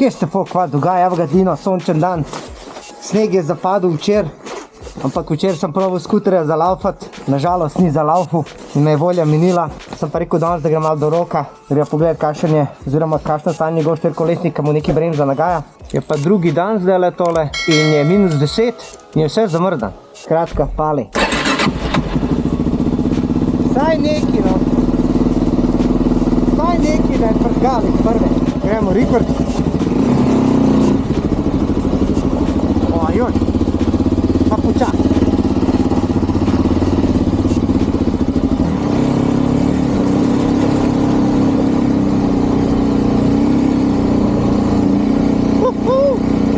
kje se kva dogaja, evo ga Dino, sončen dan. Sneg je zapadel včer, ampak včer sem probal skuterja zalaufat, nažalost ni zalaufal in me je volja minila. Sem pa rekel danes, da grem malo do Roka, da grem pogledat kakšen je, oziroma kakšno stanje njegov štirikolesnik, ki mu neki bremza nagaja. Je pa drugi dan zdajle tole in je -10 in je vse zamrzan. Skratka, pali. Saj neki, no. Saj neki, da je pržgali prve. Gremo riprt. Ojoj, pa počak.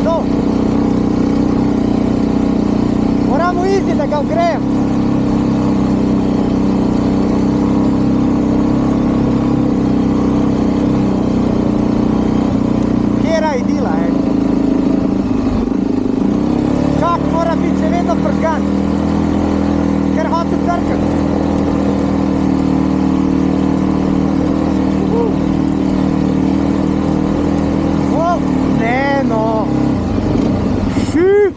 No. Moramo izi da ga ogrejem. Kjera idila, Čak mora biti še vedno pržgan, ker hočem trkati. Ne no, shit,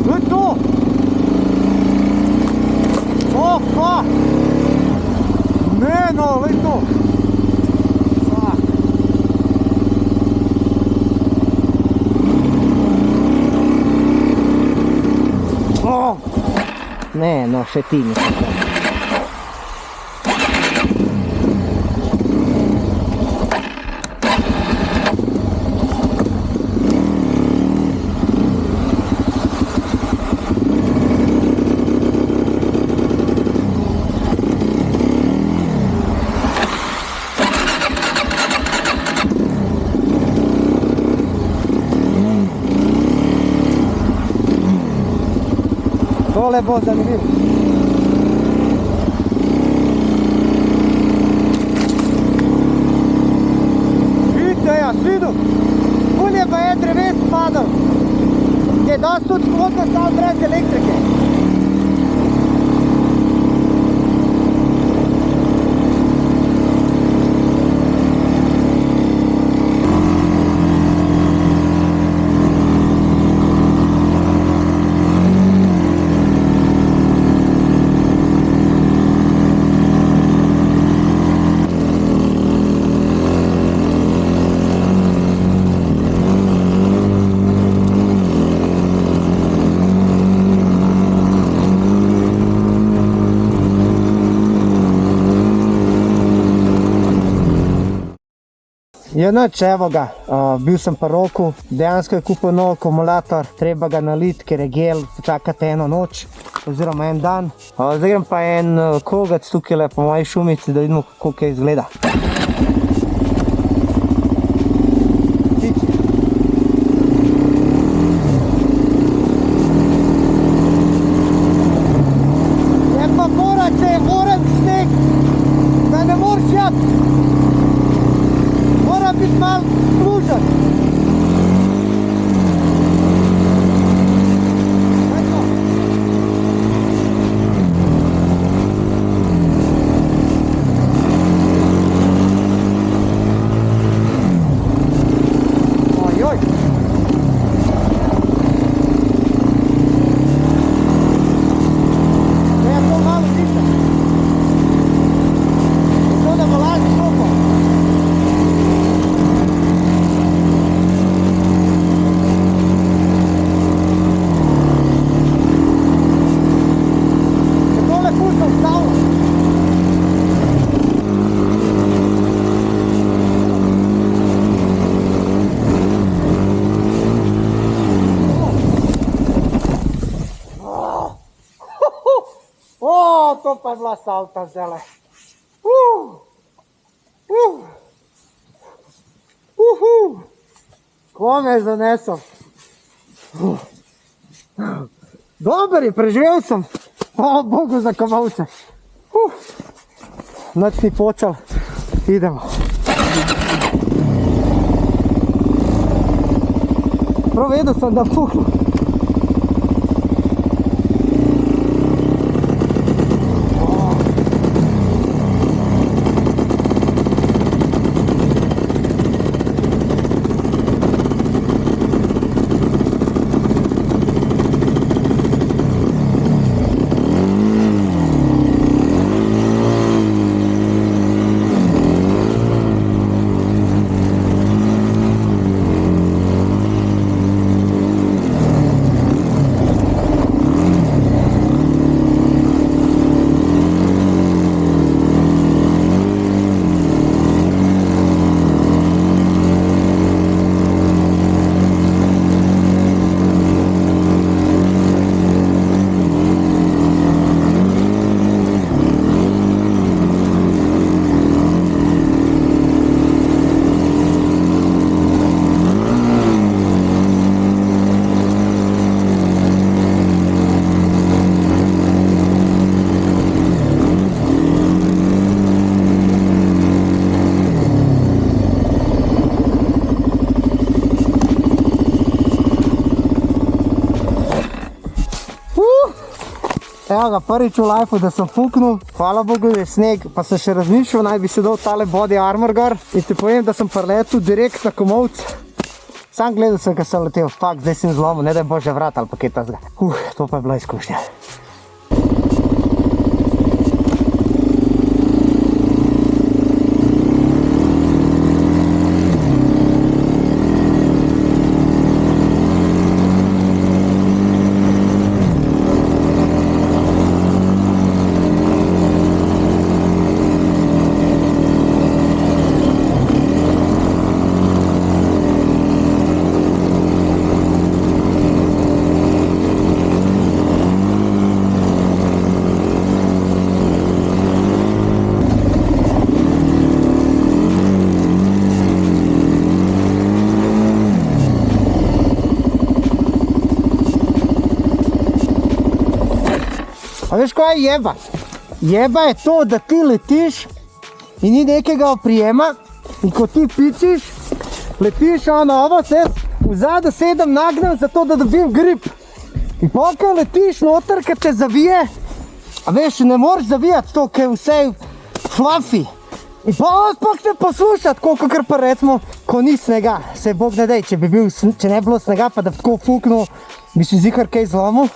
to je to. Oh fuck, ne no, to je to. Fuck. Oh. Ne no, še ti mi se to. Tole bo zanimljivo. Vidite, jaz vidim, bolj je pa je dreves padal, je dosti tudi skvodno stal brez elektrike. Ja, noč, evo ga, bil sem pa Roku, dejansko je kupil nov akumulator, treba ga naliti, ker je gel, čakate eno noč, oziroma en dan. Zdaj grem pa en kogac tukaj po moji šumici, da vidimo, kako izgleda. Je pa mora, če je oren sneg, da ne moreš jati. Mora biti malo služen. Ojoj. Da je to malo diša. To da vlaži šopo. To pa je bila salta zdajle. Ko me je zanesel. Dober je, preživel sem. Hvala Bogu za Kamavce. Noč ni počel. Idemo. Prav vedel sem, da puhnu. Evo ga, prvič v lifeu, da sem fuknul, hvala Bogu je sneg, pa sem še razmišljal, naj bi se dal tale body armor gor in ti povem, da sem preletel direkt na Komolc. Sam gledal sem, ko sem letel, fakt, zdaj sem zlomil, ne da je božje vrat ali pa kaj tazga. To pa je bila izkušnja. A veš kaj je jeba? Jeba je to, da ti letiš in ni nekega oprijema in ko ti pičiš, letiš ovo se vzadu sedem nagnem zato, da dobim grip. In pokaj letiš noter, kad te zavije, a veš, ne moreš zavijati to, kaj je vse fluffy. In pa odpak te poslušati, koliko kar pa recimo, ko ni snega. Se Bog ne dej, če ne bilo snega, pa da bi tako fuknul, bi si zihar kaj zlomil.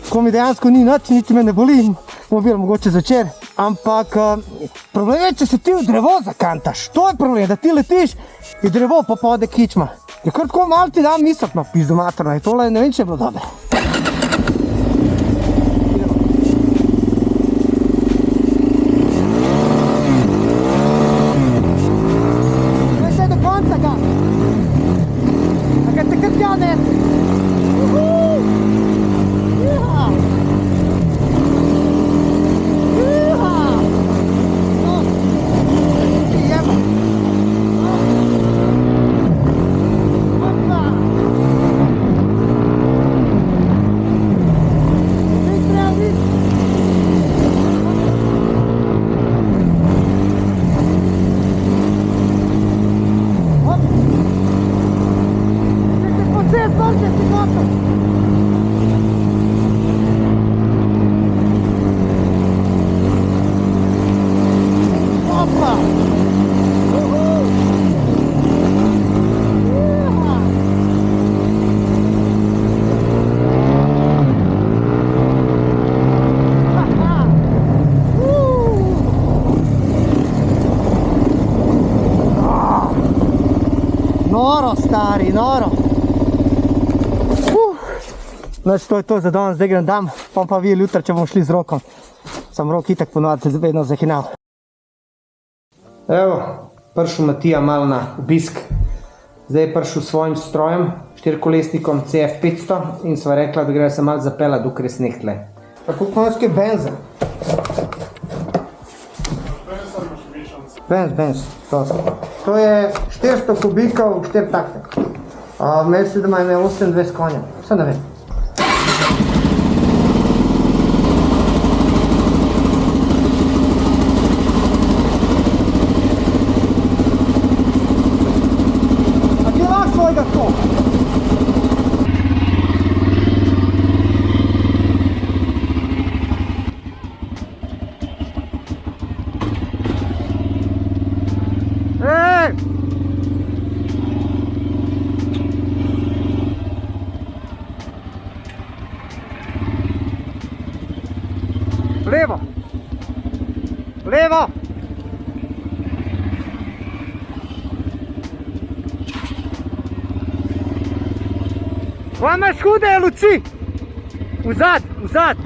Ko mi dejansko ni nič, niti me ne boli, mobil mogoče začer. Ampak problem je, če se ti v drevo zakantaš. To je problem, da ti letiš in drevo pa pode kičma. Je kar tako malo ti dam misliti, no, pizdu materno, in tole ne vem, če je bilo dobre. Noro, stari, noro. Znači, to je to za danes, zdaj grem dam, pa vi jutra, če bomo šli z Rokom. Sam Rok itak ponovadi se vedno zahinal. Evo, prišel Matija malo na obisk. Zdaj je prišel s svojim strojem, štirikolesnikom CF500 in sva rekla, da gre se malo zapeljati, dokler je sneg tle. Tako konjske benze. Benz, to je 400 kubikov, 4 takte. Mislim, da ima 28 konja, vse ne vem. A ti lahko svojega to? Levo! Levo! Vam imaš hude luči! Vzad, vzad!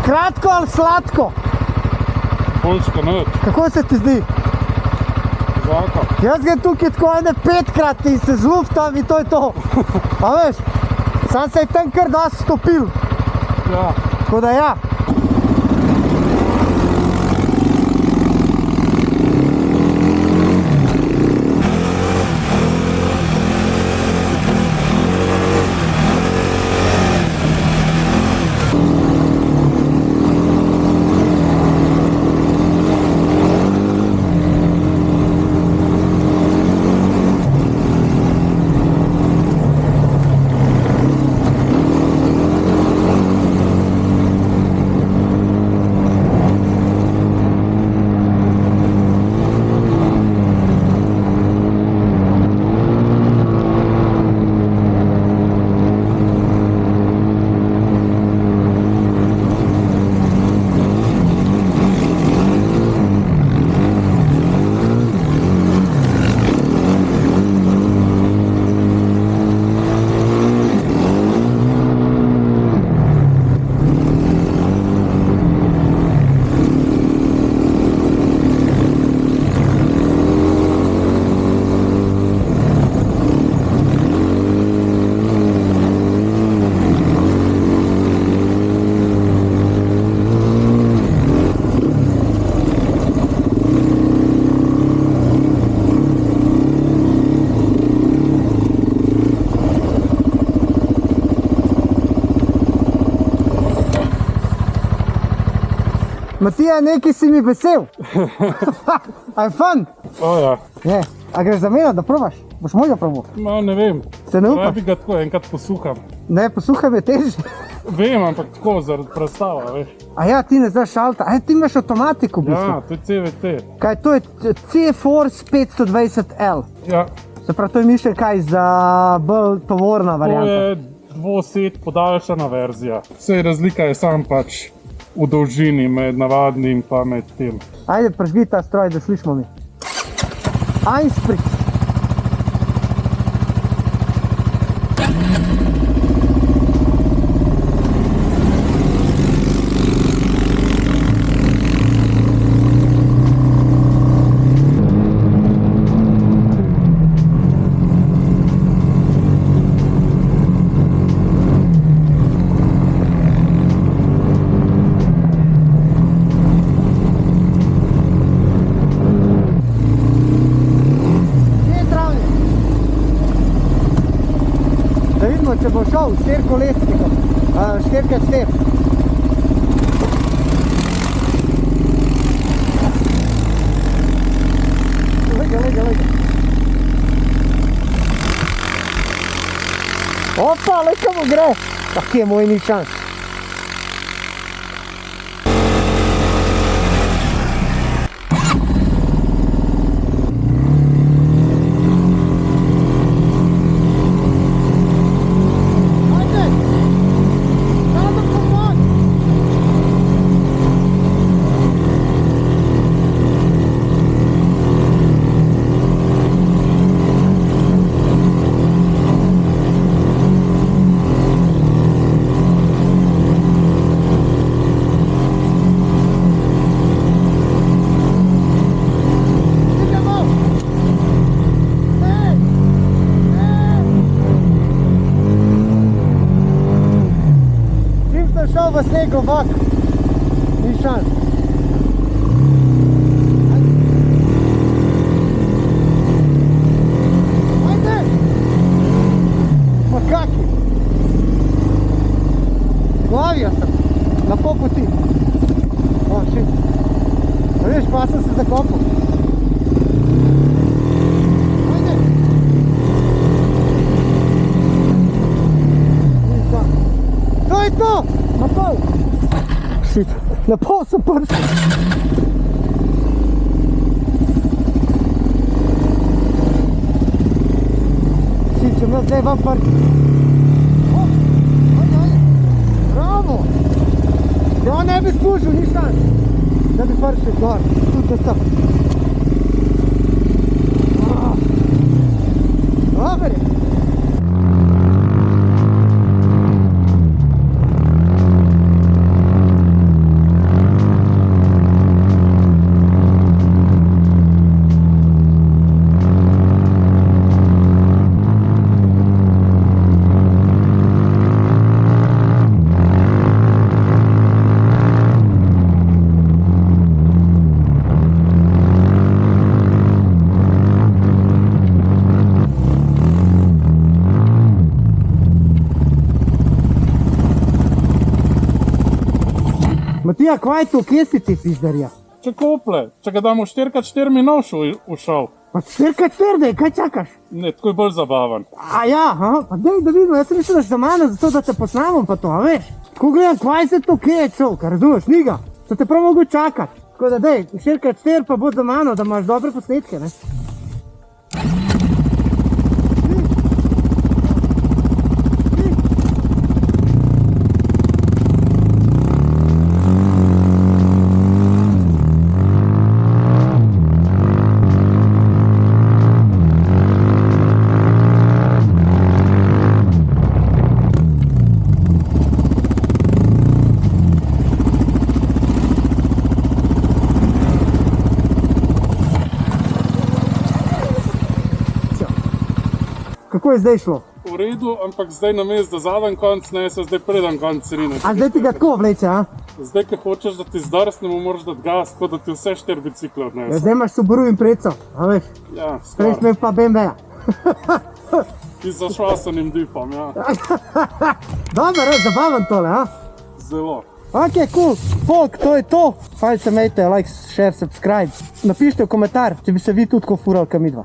Kratko, ali sladko? Poljska noč, Kako se ti zdi? žaka. Jaz grem tukaj tako ene 5-krat in se zluftam in to je to. A veš, sam se je tam kar dosti stopil. Ja. Tako da ja. Matija, neki si mi vesel. A je fun? O ja, Je. A greš za mene, da probaš? Boš mojega probal? no ne vem. Se ne upaš? Raj bi ga tako enkrat posuham. Ne, posluhaj me teže. Vem, ampak tako zaradi predstava, veš. A ja, ti ne znaš šalta. A ja, ti imaš avtomatiko v bistvu. Ja, to je CVT. Kaj to je? C-Force 520L. Ja, Se pravi, to je mišljen kaj za bolj tovorna to varianta. je dvosed podaljšana verzija. Vse razlika je sam pač v dolžini med navadnim pa med tem. Ajde, prežgi ta stroj, da slišimo mi. Einsprit. Da vidimo, če bo šel štirikolesnikom, štirke step. Lejga. Opa, lejka mu gre. Tak je moj ni šans. Šel v snegu vak, ni šans. Ajde! Pa kaki? Glavija sem, na pol poti. O, shit. A vidiš, pa sem se zakopal. Ajde! Ni šans. To je to! Na pol! Shit, na pol sem prišel. Shit, če me zdaj vam prišel. Ajde. Bravo! Ja, ne bi spušil, ni šans. Da bi prišel gor, tukaj sem. Dobar je. Matija, kvaj to, kje si ti pizdarja? Če kople, če ga damo 4x4 mi nož v šov. Pa 4x4, daj, kaj čakaš? Ne, tako je bolj zabaven. A ja, pa dej, da vidimo, jaz sem mislil, da si za mano, zato da te posnamem pa to, a veš? Ko gledam, kvaj se to, kje je čovka, razumeš, ni ga, so te prav mogo čakati. Tako da dej, 4x4 pa bo za mano, da imaš dobre posnetke, ne? Kako je zdaj šlo? V redu, ampak zdaj na mestu, da zadnji konc nese, zdaj preden konc srine. A zdaj ti ga tako vleče, a? Zdaj, ko hočeš, da ti zdrsnemo, moraš dati gas, tako da ti vse 4 bicikle Ja, odnese. zdaj imaš Subaru in preco, a veš? Ja, Prej skoraj. smo pa BMW-ja. Ti za švasanim dipom, ja. Dobro, zabavam tole, a? Zelo. Ok, cool, folk, to je to. Fajn se imejte, like, share, subscribe. Napišite v komentar, če bi se vi tudi tako furali, kam midva.